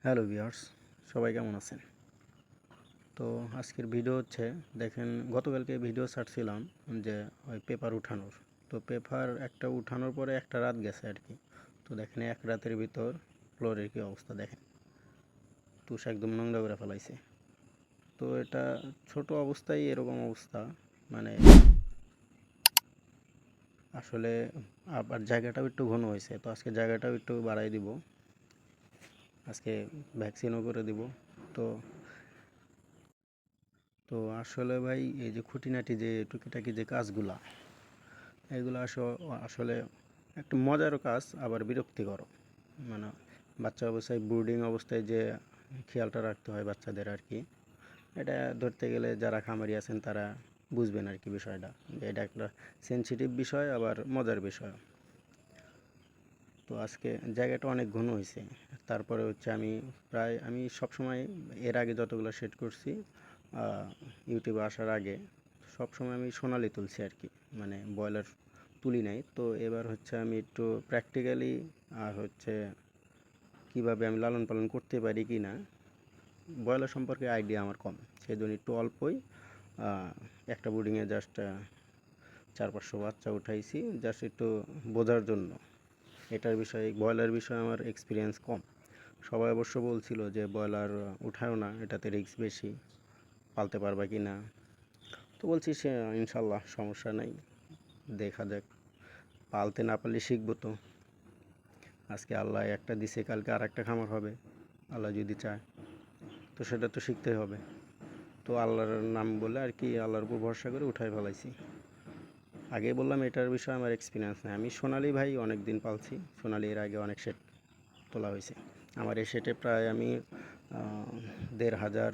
Hello viewers, সবাই কেমন আছেন? তো আজকের ভিডিও হচ্ছে, দেখেন গতকালকে ভিডিও ছাড়ছিলাম যে ওই পেপার উঠানোর। তো পেপার একটা উঠানোর পরে একটা রাত গেছে আর কি। তো দেখেন এক রাতের ভিতর ফ্লোরের কী অবস্থা দেখেন, তুষ একদম নোংরা করে ফেলাইছে। তো এটা ছোট অবস্থায় এরকম অবস্থা, মানে আসলে আবার জায়গাটাও একটু ঘন হয়েছে। তো আজকে জায়গাটাও একটু বাড়াই দিব, আজকে ভ্যাকসিনও করে দিব। তো তো আসলে ভাই এই যে খুঁটিনাটি যে টুকিটাকি যে কাজগুলা, এগুলো আসলে একটা মজারও কাজ, আবার বিরক্তিকর। মানে বাচ্চা অবস্থায়, ব্রুডিং অবস্থায় যে খেয়ালটা রাখতে হয় বাচ্চাদের আর কি, এটা ধরতে গেলে যারা খামারি আছেন তারা বুঝবেন আর কি বিষয়টা, যে এটা একটা সেনসিটিভ বিষয়, আবার মজার বিষয়। তো আজকে জায়গাটা অনেক ঘন হয়েছে। তারপরে হচ্ছে আমি সবসময় এর আগে যতগুলো সেট করছি ইউটিউবে আসার আগে, সবসময় আমি সোনালি তুলছি আর কি, মানে ব্রয়লার তুলি নাই। তো এবার হচ্ছে আমি একটু প্র্যাকটিক্যালি, আর হচ্ছে কীভাবে আমি লালন পালন করতে পারি কি না, ব্রয়লার সম্পর্কে আইডিয়া আমার কম, সেই জন্য একটু অল্পই একটা বোর্ডিংয়ে জাস্ট 400-500 বাচ্চা উঠাইছি, জাস্ট একটু বোঝার জন্য। এটার বিষয়ে, ব্রয়লার বিষয়ে আমার এক্সপিরিয়েন্স কম। সবাই অবশ্য বলছিল যে ব্রয়লার উঠায়ও না, এটাতে রিস্ক বেশি, পালতে পারবা কি না। তো বলছি সে ইনশাল্লাহ সমস্যা নাই, দেখা যাক। পালতে না পারলে শিখবো তো। আজকে আল্লাহ একটা দিছে, কালকে আর একটা খামার হবে আল্লাহ যদি চায়। তো সেটা তো শিখতেই হবে। তো আল্লাহর নাম বলে আর কি, আল্লাহর উপর ভরসা করে উঠাই ফেলাইছি। আগে বললাম এটার বিষয়ে আমার এক্সপিরিয়েন্স নেই। আমি সোনালি ভাই অনেক দিন পালছি, সোনালি এর আগে অনেক সেট তোলা হয়েছে। আমার এই সেটে প্রায় আমি ১,৫০০,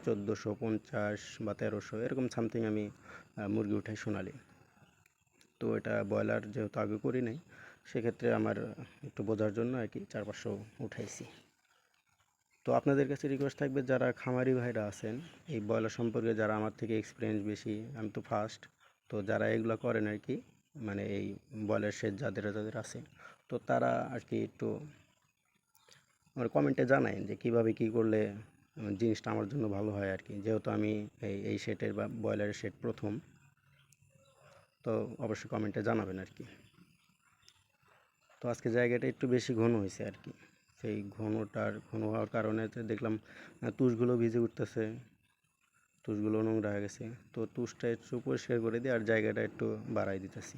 ১৪50 বা ১৩০০ এরকম সামথিং আমি মুরগি উঠাই সোনালি। তো এটা ব্রয়লার যেহেতু আগে করি নাই, সেক্ষেত্রে আমার একটু বোঝার জন্য আর কি ৪-৫০০ উঠাইছি। তো আপনাদের কাছে রিকোয়েস্ট থাকবে, যারা খামারি ভাইরা আছেন এই ব্রয়লার সম্পর্কে, যারা আমার থেকে এক্সপিরিয়েন্স বেশি, আমি তো ফার্স্ট, তো যারা এগুলো করেন আর কি, মানে এই ব্রয়লার শেড যাদের যাদের আছে, তো তারা আর কি একটু আমার কমেন্টে জানায় যে কীভাবে কী করলে জিনিসটা আমার জন্য ভালো হয় আর কি। যেহেতু আমি এই শেডের বা ব্রয়লারের শেড প্রথম, তো অবশ্যই কমেন্টে জানাবেন আর কি। তো আজকে জায়গাটা একটু বেশি ঘন হয়েছে আর কি, সেই ঘন হওয়ার কারণে দেখলাম তুষগুলো ভিজে উঠতেছে, তুষগুলো নোংরা হয়ে গেছে। তো তুষটা একটু পরিষ্কার করে দিয়ে আর জায়গাটা একটু বাড়াই দিতেছি।